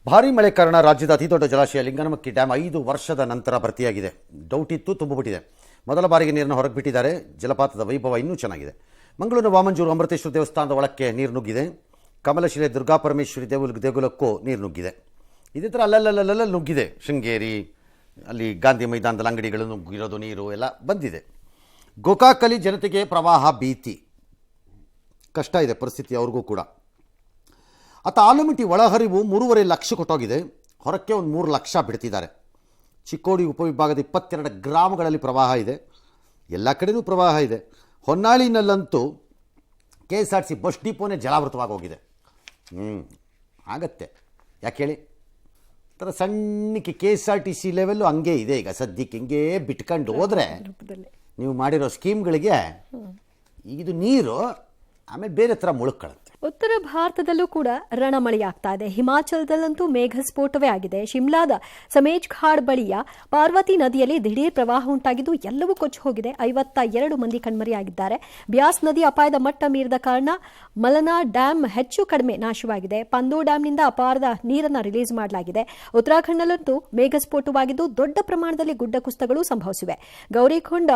ಭಾರೀ ಮಳೆ ಕಾರಣ ರಾಜ್ಯದ ಅತಿದೊಡ್ಡ ಜಲಾಶಯ ಲಿಂಗನಮಕ್ಕಿ ಡ್ಯಾಮ್ 5 ವರ್ಷದ ನಂತರ ಭರ್ತಿಯಾಗಿದೆ. ಡೌಟ್ ಇತ್ತು, ತುಂಬಿಬಿಟ್ಟಿದೆ. ಮೊದಲ ಬಾರಿಗೆ ನೀರನ್ನು ಹೊರಗೆ ಬಿಟ್ಟಿದ್ದಾರೆ. ಜಲಪಾತದ ವೈಭವ ಇನ್ನೂ ಚೆನ್ನಾಗಿದೆ. ಮಂಗಳೂರಿನ ವಾಮಂಜೂರು ಅಮೃತೇಶ್ವರ ದೇವಸ್ಥಾನದ ಒಳಕ್ಕೆ ನೀರು ನುಗ್ಗಿದೆ. ಕಮಲಶಿಲೆ ದುರ್ಗಾಪರಮೇಶ್ವರಿ ದೇಗುಲಕ್ಕೂ ನೀರು ನುಗ್ಗಿದೆ. ಇದೇ ಥರ ಅಲ್ಲಲ್ಲ ನುಗ್ಗಿದೆ. ಶೃಂಗೇರಿ ಅಲ್ಲಿ ಗಾಂಧಿ ಮೈದಾನದಲ್ಲಿ ಅಂಗಡಿಗಳು ನುಗ್ಗಿರೋದು, ನೀರು ಎಲ್ಲ ಬಂದಿದೆ. ಗೋಕಾಕಲ್ಲಿ ಜನತೆಗೆ ಪ್ರವಾಹ ಭೀತಿ, ಕಷ್ಟ ಇದೆ ಪರಿಸ್ಥಿತಿ ಅವ್ರಿಗೂ ಕೂಡ. ಆಲಮಟ್ಟಿ ಒಳಹರಿವು 3.5 ಲಕ್ಷ ಕೊಟ್ಟೋಗಿದೆ. ಹೊರಕ್ಕೆ ಒಂದು 3 ಲಕ್ಷ ಬಿಡ್ತಿದ್ದಾರೆ. ಚಿಕ್ಕೋಡಿ ಉಪವಿಭಾಗದ 22 ಗ್ರಾಮಗಳಲ್ಲಿ ಪ್ರವಾಹ ಇದೆ. ಎಲ್ಲ ಕಡೆಯೂ ಪ್ರವಾಹ ಇದೆ. ಹೊನ್ನಾಳಿನಲ್ಲಂತೂ KSRTC ಬಸ್ ಡಿಪೋನೇ ಜಲಾವೃತವಾಗಿ ಹೋಗಿದೆ. ಆಗತ್ತೆ, ಯಾಕೆ ಹೇಳಿ? ಥರ ಸಣ್ಣಕ್ಕೆ KSRTC ಲೆವೆಲ್ಲು ಹಂಗೆ ಇದೆ ಈಗ ಸದ್ಯಕ್ಕೆ. ಹಿಂಗೆ ಬಿಟ್ಕೊಂಡು ಹೋದರೆ ನೀವು ಮಾಡಿರೋ ಸ್ಕೀಮ್ಗಳಿಗೆ ಇದು ನೀರು ಆಮೇಲೆ ಬೇರೆ ಥರ ಮುಳುಕೊಳ್ಳುತ್ತೆ. ಉತ್ತರ ಭಾರತದಲ್ಲೂ ಕೂಡ ರಣಮಳೆಯಾಗ್ತಾ ಇದೆ. ಹಿಮಾಚಲದಲ್ಲಂತೂ ಮೇಘಸ್ಫೋಟವೇ ಆಗಿದೆ. ಶಿಮ್ಲಾದ ಸಮೇಜ್ ಘಾಟ್ ಬಳಿಯ ಪಾರ್ವತಿ ನದಿಯಲ್ಲಿ ದಿಢೀರ್ ಪ್ರವಾಹ ಉಂಟಾಗಿದ್ದು ಎಲ್ಲವೂ ಕೊಚ್ಚಿ ಹೋಗಿದೆ. 52 ಮಂದಿ ಕಣ್ಮರೆಯಾಗಿದ್ದಾರೆ. ಬ್ಯಾಸ್ ನದಿ ಅಪಾಯದ ಮಟ್ಟ ಮೀರಿದ ಕಾರಣ ಮಲನಾ ಡ್ಯಾಂ ಹೆಚ್ಚು ಕಡಿಮೆ ನಾಶವಾಗಿದೆ. ಪಂದೋ ಡ್ಯಾಂನಿಂದ ಅಪಾರದ ನೀರನ್ನು ರಿಲೀಸ್ ಮಾಡಲಾಗಿದೆ. ಉತ್ತರಾಖಂಡ್ನಲ್ಲಂತೂ ಮೇಘಸ್ಫೋಟವಾಗಿದ್ದು ದೊಡ್ಡ ಪ್ರಮಾಣದಲ್ಲಿ ಗುಡ್ಡ ಕುಸಿತಗಳು ಸಂಭವಿಸಿವೆ. ಗೌರಿಕೊಂಡ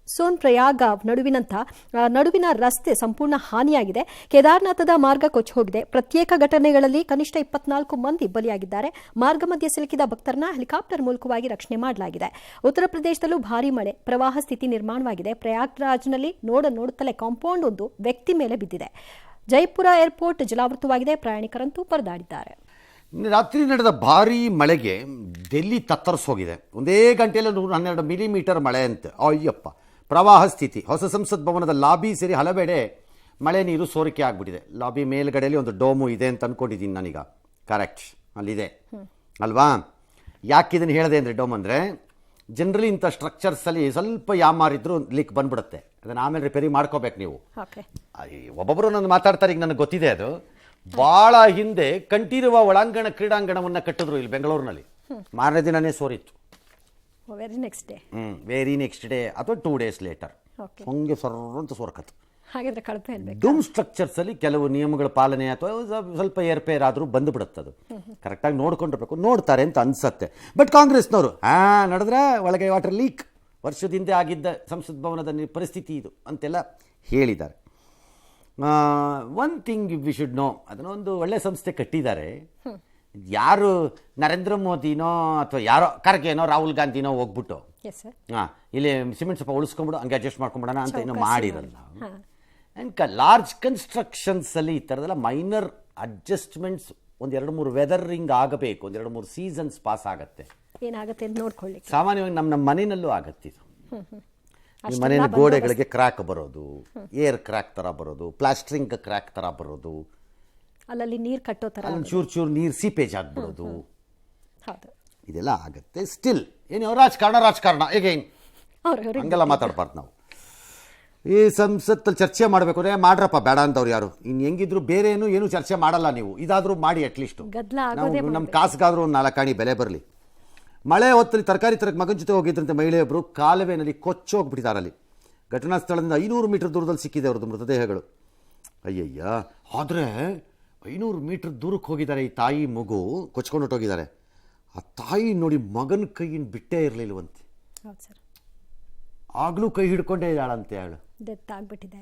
ಸೋನ್ ಪ್ರಯಾಗ ನಡುವಿನ ರಸ್ತೆ ಸಂಪೂರ್ಣ ಹಾನಿಯಾಗಿದೆ. ಕೇದಾರನಾಥದ ಮಾರ್ಗ ಕೊಚ್ಚಿ ಹೋಗಿದೆ. ಪ್ರತ್ಯೇಕ ಘಟನೆಗಳಲ್ಲಿ ಕನಿಷ್ಠ 24 ಮಂದಿ ಬಲಿಯಾಗಿದ್ದಾರೆ. ಮಾರ್ಗ ಮಧ್ಯೆ ಸಿಲುಕಿದ ಭಕ್ತರನ್ನ ಹೆಲಿಕಾಪ್ಟರ್ ಮೂಲಕವಾಗಿ ರಕ್ಷಣೆ ಮಾಡಲಾಗಿದೆ. ಉತ್ತರ ಪ್ರದೇಶದಲ್ಲೂ ಭಾರೀ ಮಳೆ, ಪ್ರವಾಹ ಸ್ಥಿತಿ ನಿರ್ಮಾಣವಾಗಿದೆ. ಪ್ರಯಾಗ್ರಾಜ್ನಲ್ಲಿ ನೋಡುತ್ತಲೇ ಕಾಂಪೌಂಡ್ ಒಂದು ವ್ಯಕ್ತಿ ಮೇಲೆ ಬಿದ್ದಿದೆ. ಜೈಪುರ ಏರ್ಪೋರ್ಟ್ ಜಲಾವೃತವಾಗಿದೆ. ಪ್ರಯಾಣಿಕರಂತೂ ಪರದಾಡಿದ್ದಾರೆ. ರಾತ್ರಿ ನಡೆದ ಭಾರೀ ಮಳೆಗೆ ಡೆಲ್ಲಿ ತತ್ತರಿಸೋಗಿದೆ. ಒಂದೇ ಗಂಟೆಯಲ್ಲಿ 112 ಮಿಲಿಮೀಟರ್ ಮಳೆ ಅಂತೆ. ಅಯ್ಯಪ್ಪ, ಪ್ರವಾಹ ಸ್ಥಿತಿ. ಹೊಸ ಸಂಸತ್ ಭವನದ ಲಾಬಿ ಸೇರಿ ಹಲವೆಡೆ ಮಳೆ ನೀರು ಸೋರಿಕೆ ಆಗಿಬಿಟ್ಟಿದೆ. ಲಾಬಿ ಮೇಲ್ಗಡೆಯಲ್ಲಿ ಒಂದು ಡೋಮು ಇದೆ ಅಂತ ಅಂದ್ಕೊಂಡಿದ್ದೀನಿ ನಾನೀಗ. ಕರೆಕ್ಟ್, ಅಲ್ಲಿದೆ ಅಲ್ವಾ? ಯಾಕೆ ಇದನ್ನು ಹೇಳಿದೆ ಅಂದರೆ, ಡೋಮ್ ಅಂದರೆ ಜನರಲಿ ಇಂಥ ಸ್ಟ್ರಕ್ಚರ್ಸಲ್ಲಿ ಸ್ವಲ್ಪ ಯಾಮಾರಿದ್ರು ಲೀಕ್ ಬಂದ್ಬಿಡುತ್ತೆ. ಅದನ್ನು ಆಮೇಲೆ ರಿಪೇರಿ ಮಾಡ್ಕೋಬೇಕು ನೀವು. ಒಬ್ಬೊಬ್ಬರು ನನ್ನ ಮಾತಾಡ್ತಾರೆ, ಈಗ ನನಗೆ ಗೊತ್ತಿದೆ. ಅದು ಭಾಳ ಹಿಂದೆ ಕಂಠೀರವ ಒಳಾಂಗಣ ಕ್ರೀಡಾಂಗಣವನ್ನು ಕಟ್ಟಿದ್ರು ಇಲ್ಲಿ ಬೆಂಗಳೂರಿನಲ್ಲಿ. ಮಾರನೇ ದಿನನೇ ಸೋರಿತ್ತು. ವೆರಿ ನೆಕ್ಸ್ಟ್ ಡೇ ಅಥವಾ 2 ಡೇಸ್ ಲೇಟರ್ ಹಂಗೆ ಅಂತ ಸೋರ್ಕತ್ತು. ಹಾಗಾದ್ರೆ ಕಳಪೆ ಡೂಮ್ ಸ್ಟ್ರಕ್ಚರ್ಸಲ್ಲಿ ಕೆಲವು ನಿಯಮಗಳ ಪಾಲನೆ ಅಥವಾ ಸ್ವಲ್ಪ ಏರ್ಪೇರ್ ಆದರೂ ಬಂದುಬಿಡುತ್ತೆ. ಅದು ಕರೆಕ್ಟಾಗಿ ನೋಡ್ಕೊಂಡಿರ್ಬೇಕು. ನೋಡ್ತಾರೆ ಅಂತ ಅನ್ಸತ್ತೆ. ಬಟ್ ಕಾಂಗ್ರೆಸ್ನವರು ನಡೆದ್ರೆ ಒಳಗೆ ವಾಟರ್ ಲೀಕ್ ವರ್ಷದ ಹಿಂದೆ ಆಗಿದ್ದ ಸಂಸತ್ ಭವನದ ಪರಿಸ್ಥಿತಿ ಇದು ಅಂತೆಲ್ಲ ಹೇಳಿದ್ದಾರೆ. One thing we should know, ಅದನ್ನೊಂದು ಒಳ್ಳೆ ಸಂಸ್ಥೆ ಕಟ್ಟಿದ್ದಾರೆ. ಯಾರು ನರೇಂದ್ರ ಮೋದಿನೋ ಅಥವಾ ಯಾರೋ ಖರ್ಗೆನೋ ರಾಹುಲ್ ಗಾಂಧಿನೋ ಹೋಗ್ಬಿಟ್ಟು ಇಲ್ಲಿ ಸಿಮೆಂಟ್ ಸ್ವಲ್ಪ ಉಳಿಸ್ಕೊಂಡ್ಬಿಡು ಹಂಗೆ ಅಡ್ಜಸ್ಟ್ ಮಾಡ್ಕೊಂಬಿಡೋಣ ಅಂತ ಏನೋ ಮಾಡಿರಲ್ಲ. ಆ್ಯಂಡ್ ಲಾರ್ಜ್ ಕನ್ಸ್ಟ್ರಕ್ಷನ್ಸಲ್ಲಿ ಈ ಥರದೆಲ್ಲ ಮೈನರ್ ಅಡ್ಜಸ್ಟ್ಮೆಂಟ್ಸ್ 1-2-3 ವೆದರಿಂಗ್ ಆಗಬೇಕು. 1-2-3 ಸೀಸನ್ಸ್ ಪಾಸ್ ಆಗುತ್ತೆ. ಏನಾಗುತ್ತೆ ಅಂತ ನೋಡ್ಕೊಳ್ಳಿ. ಸಾಮಾನ್ಯವಾಗಿ ನಮ್ಮ ಮನೆಯಲ್ಲೂ ಆಗತ್ತಿದು. ಈ ಮನೆಯ ಗೋಡೆಗಳಿಗೆ ಕ್ರ್ಯಾಕ್ ಬರೋದು, ಏರ್ ಕ್ರ್ಯಾಕ್ ಥರ ಬರೋದು, ಪ್ಲಾಸ್ಟ್ರಿಂಗ್ ಕ್ರ್ಯಾಕ್ ಥರ ಬರೋದು, ಅಲ್ಲಲ್ಲಿ ನೀರು ಕಟ್ಟೋ ಥರ ಚೂರು ನೀರು ಸೀಪೇಜ್ ಆಗ್ಬಿಡೋದು, ಇದೆಲ್ಲ ಆಗುತ್ತೆ. ಸ್ಟಿಲ್ ಏನು ರಾಜಕಾರಣ ಹೇಗೇನು ಹಂಗೆಲ್ಲ ಮಾತಾಡ್ಬಾರ್ದು ನಾವು. ಈ ಸಂಸತ್ತಲ್ಲಿ ಚರ್ಚೆ ಮಾಡಬೇಕು ಅಂದರೆ ಮಾಡ್ರಪ್ಪ, ಬೇಡ ಅಂತವ್ರು ಯಾರು. ಇನ್ನು ಹೆಂಗಿದ್ರು ಬೇರೆ ಏನು ಚರ್ಚೆ ಮಾಡಲ್ಲ ನೀವು. ಇದಾದರೂ ಮಾಡಿ ಅಟ್ಲೀಸ್ಟು ನಮ್ಮ ಕಾಸಿಗಾದ್ರೂ ಒಂದು 4 ಆಣಿ ಬೆಲೆ ಬರಲಿ. ಮಳೆ ಹೊತ್ತಲ್ಲಿ ತರಕಾರಿ ತರಕ್ಕೆ ಮಗನ ಜೊತೆ ಹೋಗಿದ್ರಂತೆ ಮಹಿಳೆಯೊಬ್ಬರು ಕಾಲುವೆನಲ್ಲಿ ಕೊಚ್ಚೋಗ್ಬಿಟ್ಟಿದ್ದಾರಲ್ಲಿ. ಘಟನಾ ಸ್ಥಳದಿಂದ 500 ಮೀಟರ್ ದೂರದಲ್ಲಿ ಸಿಕ್ಕಿದೆ ಅವ್ರದ್ದು ಮೃತದೇಹಗಳು. ಅಯ್ಯಯ್ಯ, ಆದರೆ 500 ಮೀಟರ್ ದೂರಕ್ಕೆ ಹೋಗಿದ್ದಾರೆ ಈ ತಾಯಿ ಮಗು, ಕೊಚ್ಕೊಂಡು ಹೊಟ್ಟೋಗಿದ್ದಾರೆ. ಆ ತಾಯಿ ನೋಡಿ ಮಗನ ಕೈಯಿಂದ ಬಿಟ್ಟೇ ಇರಲಿಲ್ವಂತೆ. ಆಗಲೂ ಕೈ ಹಿಡ್ಕೊಂಡೇ ಇದ್ದಾಳಂತೆ. ಡೆತ್ ಆಗ್ಬಿಟ್ಟಿದೆ.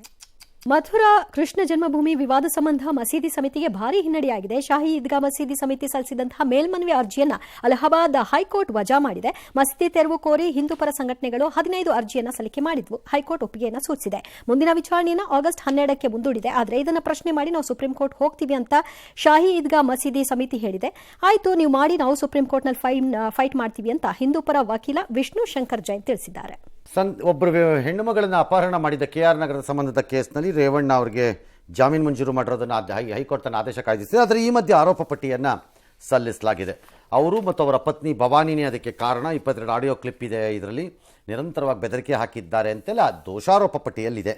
ಮಥುರಾ ಕೃಷ್ಣ ಜನ್ಮಭೂಮಿ ವಿವಾದ ಸಂಬಂಧ ಮಸೀದಿ ಸಮಿತಿಗೆ ಭಾರೀ ಹಿನ್ನಡೆಯಾಗಿದೆ. ಶಾಹಿ ಈದ್ಗಾ ಮಸೀದಿ ಸಮಿತಿ ಸಲ್ಲಿಸಿದಂತಹ ಮೇಲ್ಮನವಿ ಅರ್ಜಿಯನ್ನು ಅಲಹಾಬಾದ್ ಹೈಕೋರ್ಟ್ ವಜಾ ಮಾಡಿದೆ. ಮಸೀದಿ ತೆರವು ಕೋರಿ ಹಿಂದೂ ಪರ ಸಂಘಟನೆಗಳು 15 ಅರ್ಜಿಯನ್ನು ಸಲ್ಲಿಕೆ ಮಾಡಿದ್ವು. ಹೈಕೋರ್ಟ್ ಒಪ್ಪಿಗೆಯನ್ನು ಸೂಚಿಸಿದೆ. ಮುಂದಿನ ವಿಚಾರಣೆಯನ್ನು ಆಗಸ್ಟ್ 12ಕ್ಕೆ ಮುಂದೂಡಿದೆ. ಆದರೆ ಇದನ್ನು ಪ್ರಶ್ನೆ ಮಾಡಿ ನಾವು ಸುಪ್ರೀಂ ಕೋರ್ಟ್ ಹೋಗ್ತೀವಿ ಅಂತ ಶಾಹಿ ಈದ್ಗಾ ಮಸೀದಿ ಸಮಿತಿ ಹೇಳಿದೆ. ಆಯಿತು, ನೀವು ಮಾಡಿ, ನಾವು ಸುಪ್ರೀಂ ಕೋರ್ಟ್ನಲ್ಲಿ ಫೈಟ್ ಮಾಡ್ತೀವಿ ಅಂತ ಹಿಂದೂ ಪರ ವಕೀಲ ವಿಷ್ಣು ಶಂಕರ್ ಜೈನ್ ತಿಳಿಸಿದ್ದಾರೆ. ಒಬ್ಬರು ಹೆಣ್ಣು ಮಗಳನ್ನು ಅಪಹರಣ ಮಾಡಿದ KR ನಗರದ ಸಂಬಂಧದ ಕೇಸ್ನಲ್ಲಿ ರೇವಣ್ಣ ಅವರಿಗೆ ಜಾಮೀನು ಮಂಜೂರು ಮಾಡಿರೋದನ್ನು ಹೈಕೋರ್ಟ್ ತನ್ನ ಆದೇಶ ಕಾಯ್ದಿರಿಸಿದೆ. ಆದರೆ ಈ ಮಧ್ಯೆ ಆರೋಪ ಪಟ್ಟಿಯನ್ನು ಸಲ್ಲಿಸಲಾಗಿದೆ. ಅವರು ಮತ್ತು ಅವರ ಪತ್ನಿ ಭವಾನಿನೇ ಅದಕ್ಕೆ ಕಾರಣ. 22 ಆಡಿಯೋ ಕ್ಲಿಪ್ ಇದೆ. ಇದರಲ್ಲಿ ನಿರಂತರವಾಗಿ ಬೆದರಿಕೆ ಹಾಕಿದ್ದಾರೆ ಅಂತೆಲ್ಲ ದೋಷಾರೋಪ ಪಟ್ಟಿಯಲ್ಲಿದೆ.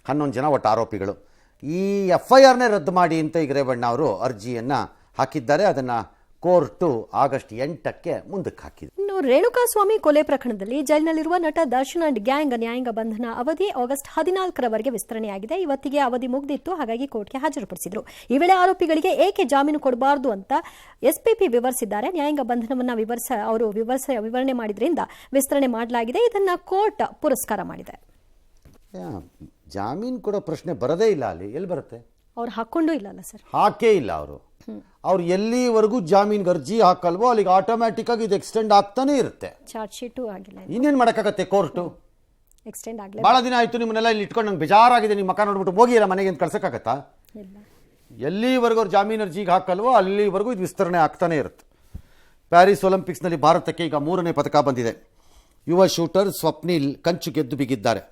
11 ಜನ ಒಟ್ಟು ಆರೋಪಿಗಳು. ಈ FIRನೇ ರದ್ದು ಮಾಡಿ ಅಂತ ಈಗ ರೇವಣ್ಣ ಅವರು ಅರ್ಜಿಯನ್ನು ಹಾಕಿದ್ದಾರೆ. ಅದನ್ನು ಕೋರ್ಟು ಆಗಸ್ಟ್ 8ಕ್ಕೆ ಮುಂದಕ್ಕೆ ಹಾಕಿದೆ. ಇನ್ನು ರೇಣುಕಾಸ್ವಾಮಿ ಕೊಲೆ ಪ್ರಕರಣದಲ್ಲಿ ಜೈಲಿನಲ್ಲಿರುವ ನಟ ದರ್ಶನ್ ಅಂಡ್ ಗ್ಯಾಂಗ್ ನ್ಯಾಯಾಂಗ ಬಂಧನ ಅವಧಿ ಆಗಸ್ಟ್ 14ರವರೆಗೆ ವಿಸ್ತರಣೆಯಾಗಿದೆ. ಇವತ್ತಿಗೆ ಅವಧಿ ಮುಗಿದಿತ್ತು, ಹಾಗಾಗಿ ಕೋರ್ಟ್ಗೆ ಹಾಜರುಪಡಿಸಿದ್ರು. ಈ ವೇಳೆ ಆರೋಪಿಗಳಿಗೆ ಏಕೆ ಜಾಮೀನು ಕೊಡಬಾರದು ಅಂತ ಎಸ್ಪಿಪಿ ವಿವರಿಸಿದ್ದಾರೆ. ನ್ಯಾಯಾಂಗ ಬಂಧನವನ್ನ ವಿವರಣೆ ಮಾಡಿದ್ರಿಂದ ವಿಸ್ತರಣೆ ಮಾಡಲಾಗಿದೆ. ಇದನ್ನ ಕೋರ್ಟ್ ಪುರಸ್ಕಾರ ಮಾಡಿದೆ. ಜಾಮೀನು ಕೊಡೋ ಪ್ರಶ್ನೆ ಬರದೇ ಇಲ್ಲ. ಅಲ್ಲಿ ಎಲ್ಲಿ ಬರುತ್ತೆ? ಅವ್ರು ಹಾಕೊಂಡು ಇಲ್ಲ ಸರ್, ಹಾಕೇ ಇಲ್ಲ. ಅವ್ರು ಎಲ್ಲಿವರೆಗೂ ಜಾಮೀನ್ಗೆ ಅರ್ಜಿ ಹಾಕಲ್ವೋ ಅಲ್ಲಿಗೆ ಆಟೋಮ್ಯಾಟಿಕ್ ಆಗಿ ಇದು ಎಕ್ಸ್ಟೆಂಡ್ ಆಗ್ತಾನೆ ಇರುತ್ತೆ. ಚಾರ್ಜ್ ಶೀಟು ಆಗಿಲ್ಲ, ಇನ್ನೇನು ಮಾಡೋಕ್ಕಾಗತ್ತೆ ಕೋರ್ಟು? ಎಕ್ಸ್ಟೆಂಡ್ ಆಗಲಿ. ಭಾಳ ದಿನ ಆಯಿತು ನಿಮ್ಮನ್ನೆಲ್ಲ ಇಲ್ಲಿ ಇಟ್ಕೊಂಡು ನಂಗೆ ಬೇಜಾರಾಗಿದೆ, ನಿಮ್ಮ ಮಕ್ಕ ನೋಡ್ಬಿಟ್ಟು ಹೋಗಿಲ್ಲ ಮನೆಗೆ ಅಂತ ಕಳ್ಸೋಕ್ಕಾಗತ್ತಾ? ಎಲ್ಲಿವರೆಗೂ ಅವ್ರು ಜಾಮೀನು ಅರ್ಜಿಗೆ ಹಾಕಲ್ವೋ ಅಲ್ಲಿವರೆಗೂ ಇದು ವಿಸ್ತರಣೆ ಆಗ್ತಾನೆ ಇರುತ್ತೆ. ಪ್ಯಾರಿಸ್ ಒಲಿಂಪಿಕ್ಸ್ನಲ್ಲಿ ಭಾರತಕ್ಕೆ ಈಗ 3ನೇ ಪದಕ ಬಂದಿದೆ. ಯುವ ಶೂಟರ್ ಸ್ವಪ್ನಿಲ್ ಕಂಚು ಗೆದ್ದು ಬಿಗಿದ್ದಾರೆ.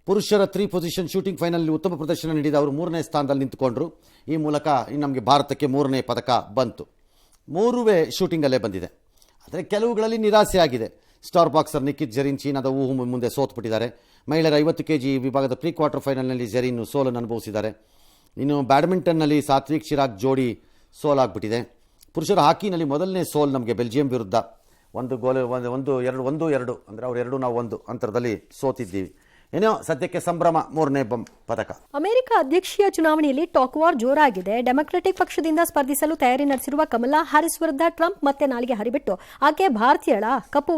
ಪುರುಷರ 3 ಪೊಸಿಷನ್ ಶೂಟಿಂಗ್ ಫೈನಲ್ ಉತ್ತಮ ಪ್ರದರ್ಶನ ನೀಡಿದ ಅವರು 3ನೇ ಸ್ಥಾನದಲ್ಲಿ ನಿಂತುಕೊಂಡ್ರು. ಈ ಮೂಲಕ ನಮಗೆ ಭಾರತಕ್ಕೆ 3ನೇ ಪದಕ ಬಂತು. 3ವೇ ಶೂಟಿಂಗಲ್ಲೇ ಬಂದಿದೆ. ಆದರೆ ಕೆಲವುಗಳಲ್ಲಿ ನಿರಾಸೆ ಆಗಿದೆ. ಸ್ಟಾರ್ ಬಾಕ್ಸರ್ ನಿಖಿತ್ ಜರೀನ್ ಚೀನಾದ ಊಹು ಮುಂದೆ ಸೋತ್ಬಿಟ್ಟಿದ್ದಾರೆ. ಮಹಿಳೆಯರ 50 kg ವಿಭಾಗದ ಪ್ರೀ ಕ್ವಾರ್ಟರ್ ಫೈನಲ್ನಲ್ಲಿ ಜರೀನ್ ಸೋಲನ್ನು ಅನುಭವಿಸಿದ್ದಾರೆ. ಇನ್ನು ಬ್ಯಾಡ್ಮಿಂಟನ್ನಲ್ಲಿ ಸಾತ್ವಿಕ್ ಚಿರಾಗ್ ಜೋಡಿ ಸೋಲಾಗ್ಬಿಟ್ಟಿದೆ. ಪುರುಷರ ಹಾಕಿನಲ್ಲಿ ಮೊದಲನೇ ಸೋಲ್ ನಮಗೆ ಬೆಲ್ಜಿಯಂ ವಿರುದ್ಧ 1-2 ಅಂದರೆ ಅವ್ರು 2 ನಾವು 1 ಅಂತರದಲ್ಲಿ ಸೋತಿದ್ದೀವಿ. ಏನೋ ಸದ್ಯಕ್ಕೆ ಸಂಭ್ರಮ, 3ನೇ ಪದಕ. ಅಮೆರಿಕ ಅಧ್ಯಕ್ಷೀಯ ಚುನಾವಣೆಯಲ್ಲಿ ಟಾಕ್ ವಾರ್ ಜೋರಾಗಿದೆ. ಡೆಮೊಕ್ರೆಟಿಕ್ ಪಕ್ಷದಿಂದ ಸ್ಪರ್ಧಿಸಲು ತಯಾರಿ ನಡೆಸಿರುವ ಕಮಲಾ ಹ್ಯಾರಿಸ್ ವಿರುದ್ಧ ಟ್ರಂಪ್ ಮತ್ತೆ ನಾಲಿಗೆ ಹರಿಬಿಟ್ಟು ಆಕೆ ಭಾರತೀಯಳ, ಕಪ್ಪು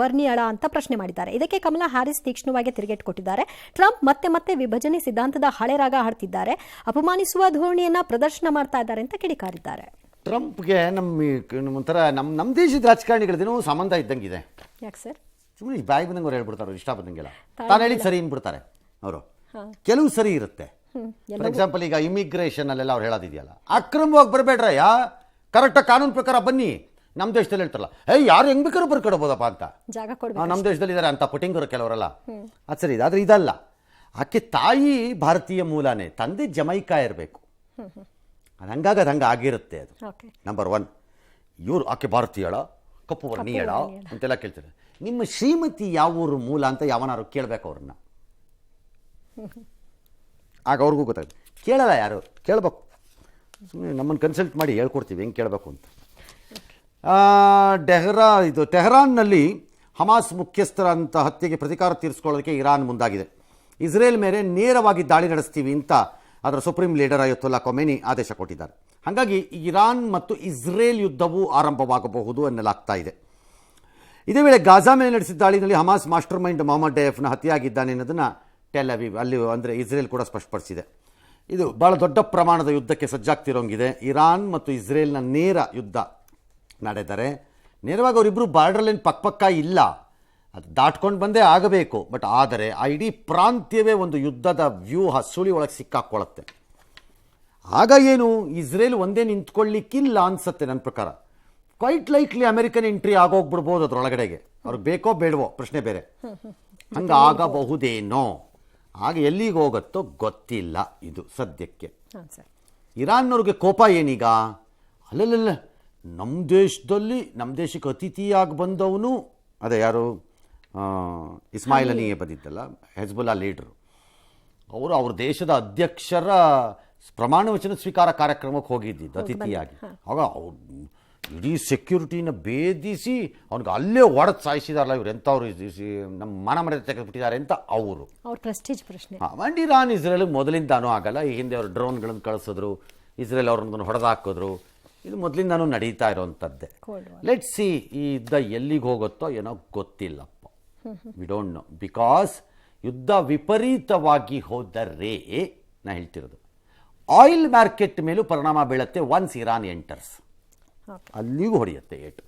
ವರ್ಣೀಯಳ ಅಂತ ಪ್ರಶ್ನೆ ಮಾಡಿದ್ದಾರೆ. ಇದಕ್ಕೆ ಕಮಲಾ ಹ್ಯಾರಿಸ್ ತೀಕ್ಷ್ಣವಾಗಿ ತಿರುಗೇಟು ಕೊಟ್ಟಿದ್ದಾರೆ. ಟ್ರಂಪ್ ಮತ್ತೆ ವಿಭಜನೆ ಸಿದ್ಧಾಂತದ ಹಳೆ ರಾಗ ಹಾಡ್ತಿದ್ದಾರೆ, ಅಪಮಾನಿಸುವ ಧೋರಣೆಯನ್ನ ಪ್ರದರ್ಶನ ಮಾಡ್ತಾ ಇದ್ದಾರೆ ಅಂತ ಕಿಡಿಕಾರಿದ್ದಾರೆ. ಟ್ರಂಪ್ಗೆ ಒಂಥರ ನಮ್ಮ ದೇಶದ ರಾಜಕಾರಣಿಗಳದೇನೋ ಸಂಬಂಧ ಇದ್ದಂಗಿದೆ. ಯಾಕೆ ಸರ್? ಸುಮ್ಮನೆ ಬಾಯಿ ಬಂದಂಗೆ ಅವ್ರು ಹೇಳ್ಬಿಡ್ತಾರೆ, ಇಷ್ಟ ಬಂದಂಗೆಲ್ಲ ತಾನು ಹೇಳಿದ್ ಸರಿ ಅಂದ್ಬಿಡ್ತಾರೆ ಅವರು. ಕೆಲವು ಸರಿ ಇರುತ್ತೆ. ಫಾರ್ ಎಕ್ಸಾಂಪಲ್ ಈಗ ಇಮಿಗ್ರೇಷನ್ ಅಲ್ಲೆಲ್ಲ ಅವ್ರು ಹೇಳೋದಿದೆಯಲ್ಲ, ಅಕ್ರಮವಾಗಿ ಬರಬೇಡ್ರಯ್ಯ, ಕರೆಕ್ಟಾಗಿ ಕಾನೂನು ಪ್ರಕಾರ ಬನ್ನಿ. ನಮ್ಮ ದೇಶದಲ್ಲಿ ಹೇಳ್ತಾರಲ್ಲ, ಯಾರು ಹೆಂಗ್ ಬೇಕಾದ್ರೂ ಬರ್ಕೊಡ್ಬೋದಪ್ಪ ಅಂತ. ನಮ್ಮ ದೇಶದಲ್ಲಿ ಇದ್ದಾರೆ ಅಂತ ಪುಟಿಂಗರು ಕೆಲವರೆಲ್ಲ. ಅದು ಸರಿ. ಆದರೆ ಇದಲ್ಲ. ಆಕೆ ತಾಯಿ ಭಾರತೀಯ ಮೂಲನೇ, ತಂದೆ ಜಮೈಕಾ ಇರಬೇಕು. ಅದು ಹಂಗಾಗಿ ಅದು ಹಂಗೆ ಆಗಿರುತ್ತೆ. ಅದು ನಂಬರ್ 1. ಇವರು ಆಕೆ ಭಾರತೀಯಳ, ಕಪ್ಪು ವರ್ಣೀಯಳ ಅಂತೆಲ್ಲ ಕೇಳ್ತಾರೆ. ನಿಮ್ಮ ಶ್ರೀಮತಿ ಯಾವ ಊರು ಮೂಲ ಅಂತ ಯಾವನಾರು ಕೇಳಬೇಕು ಅವ್ರನ್ನ. ಆಗ ಅವ್ರಿಗೂ ಗೊತ್ತಾಗುತ್ತೆ. ಕೇಳಲ್ಲ ಯಾರು, ಕೇಳಬೇಕು. ಸುಮ್ಮನೆ ನಮ್ಮನ್ನು ಕನ್ಸಲ್ಟ್ ಮಾಡಿ ಹೇಳ್ಕೊಡ್ತೀವಿ ಹೆಂಗೆ ಕೇಳಬೇಕು ಅಂತ. ಟೆಹರಾನ್ನಲ್ಲಿ ಹಮಾಸ್ ಮುಖ್ಯಸ್ಥರಂಥ ಹತ್ಯೆಗೆ ಪ್ರತಿಕಾರ ತೀರಿಸ್ಕೊಳ್ಳೋದಕ್ಕೆ ಇರಾನ್ ಮುಂದಾಗಿದೆ. ಇಸ್ರೇಲ್ ಮೇಲೆ ನೇರವಾಗಿ ದಾಳಿ ನಡೆಸ್ತೀವಿ ಅಂತ ಅದರ ಸುಪ್ರೀಂ ಲೀಡರ್ ಅಯತುಲ್ಲಾ ಖೊಮೇನಿ ಆದೇಶ ಕೊಟ್ಟಿದ್ದಾರೆ. ಹಾಗಾಗಿ ಇರಾನ್ ಮತ್ತು ಇಸ್ರೇಲ್ ಯುದ್ಧವೂ ಆರಂಭವಾಗಬಹುದು ಎನ್ನಲಾಗ್ತಾ ಇದೆ. ಇದೇ ವೇಳೆ ಗಾಜಾ ಮೇಲೆ ನಡೆಸಿದ ದಾಳಿನಲ್ಲಿ ಹಮಾಸ್ ಮಾಸ್ಟರ್ ಮೈಂಡ್ ಮೊಹಮ್ಮದ್ ಡಯಫ್ನ ಹತ್ಯೆಯಾಗಿದ್ದಾನೆ ಅನ್ನೋದನ್ನು ಟೆಲ್ ಅವೀವ್ ಅಲ್ಲಿ ಅಂದರೆ ಇಸ್ರೇಲ್ ಕೂಡ ಸ್ಪಷ್ಟಪಡಿಸಿದೆ. ಇದು ಭಾಳ ದೊಡ್ಡ ಪ್ರಮಾಣದ ಯುದ್ಧಕ್ಕೆ ಸಜ್ಜಾಗ್ತಿರೋಂಗಿದೆ. ಇರಾನ್ ಮತ್ತು ಇಸ್ರೇಲ್ನ ನೇರ ಯುದ್ಧ ನಡೆದರೆ ನೇರವಾಗಿ ಅವರಿಬ್ಬರು ಬಾರ್ಡ್ರಲ್ಲೇನು ಪಕ್ಕ ಇಲ್ಲ, ಅದು ದಾಟ್ಕೊಂಡು ಬಂದೇ ಆಗಬೇಕು. ಬಟ್ ಆದರೆ ಆ ಇಡೀ ಪ್ರಾಂತ್ಯವೇ ಒಂದು ಯುದ್ಧದ ವ್ಯೂಹ ಸುಳಿ ಒಳಗೆ ಸಿಕ್ಕಾಕ್ಕೊಳ್ಳುತ್ತೆ. ಆಗ ಏನು ಇಸ್ರೇಲ್ ಒಂದೇ ನಿಂತ್ಕೊಳ್ಳಿಕ್ಕಿಲ್ಲ ಅನ್ಸುತ್ತೆ ನನ್ನ ಪ್ರಕಾರ. ಕ್ವೈಟ್ ಲೈಕ್ಲಿ ಅಮೆರಿಕನ್ ಎಂಟ್ರಿ ಆಗೋಗ್ಬಿಡ್ಬೋದು ಅದರೊಳಗಡೆಗೆ. ಅವ್ರಿಗೆ ಬೇಕೋ ಬೇಡವೋ ಪ್ರಶ್ನೆ ಬೇರೆ. ಹಂಗೆ ಆಗಬಹುದೇನೋ. ಆಗ ಎಲ್ಲಿಗೆ ಹೋಗುತ್ತೋ ಗೊತ್ತಿಲ್ಲ. ಇದು ಸದ್ಯಕ್ಕೆ ಇರಾನ್ನವ್ರಿಗೆ ಕೋಪ ಏನೀಗ? ಅಲ್ಲಲ್ಲ, ನಮ್ಮ ದೇಶಕ್ಕೆ ಅತಿಥಿಯಾಗಿ ಬಂದವನು ಅದೇ ಯಾರು ಇಸ್ಮಾಯಿಲ್ ಹನಿಯೇ ಬಂದಿದ್ದಲ್ಲ, ಹೆಜ್ಬುಲ್ಲಾ ಲೀಡ್ರು. ಅವ್ರ ದೇಶದ ಅಧ್ಯಕ್ಷರ ಪ್ರಮಾಣ ವಚನ ಸ್ವೀಕಾರ ಕಾರ್ಯಕ್ರಮಕ್ಕೆ ಹೋಗಿದ್ದಿದ್ದು ಅತಿಥಿಯಾಗಿ. ಆಗ ಅವ್ರು ಇಡೀ ಸೆಕ್ಯೂರಿಟಿನ ಭೇದಿಸಿ ಅವ್ನಿಗೆ ಅಲ್ಲೇ ಹೊಡೆದು ಸಾಯಿಸಿದಾರಲ್ಲ, ಇವ್ರು ಎಂಥವ್ರು ನಮ್ಮ ಮಾನ ಮರ್ಯಾದೆ ತೆಗೆದುಬಿಟ್ಟಿದ್ದಾರೆ ಅಂತ ಅವರು. ಪ್ರೆಸ್ಟೀಜ್ ಪ್ರಶ್ನೆ. ಅಂಡ್ ಇರಾನ್ ಇಸ್ರೇಲ್ ಮೊದಲಿಂದಾನೂ ಆಗಲ್ಲ. ಈ ಹಿಂದೆ ಅವರು ಡ್ರೋನ್ಗಳನ್ನು ಕಳಿಸಿದ್ರು, ಇಸ್ರೇಲ್ ಅವ್ರನ್ನ ಹೊಡೆದಾಕಿದ್ರು. ಇದು ಮೊದಲಿಂದಾನೂ ನಡೀತಾ ಇರೋವಂಥದ್ದೇ. ಲೆಟ್ಸ್ ಸಿ ಈ ಯುದ್ಧ ಎಲ್ಲಿಗೆ ಹೋಗುತ್ತೋ ಏನೋ ಗೊತ್ತಿಲ್ಲಪ್ಪ. We don't know. ಬಿಕಾಸ್ ಯುದ್ಧ ವಿಪರೀತವಾಗಿ ಹೋದರೆ ನಾ ಹೇಳ್ತಿರೋದು ಆಯಿಲ್ ಮಾರ್ಕೆಟ್ ಮೇಲೂ ಪರಿಣಾಮ ಬೀಳುತ್ತೆ. ಒನ್ಸ್ ಇರಾನ್ ಎಂಟರ್ಸ್, ಅಲ್ಲಿಗೂ ಹೊಡೆಯುತ್ತೆ ಏಟು.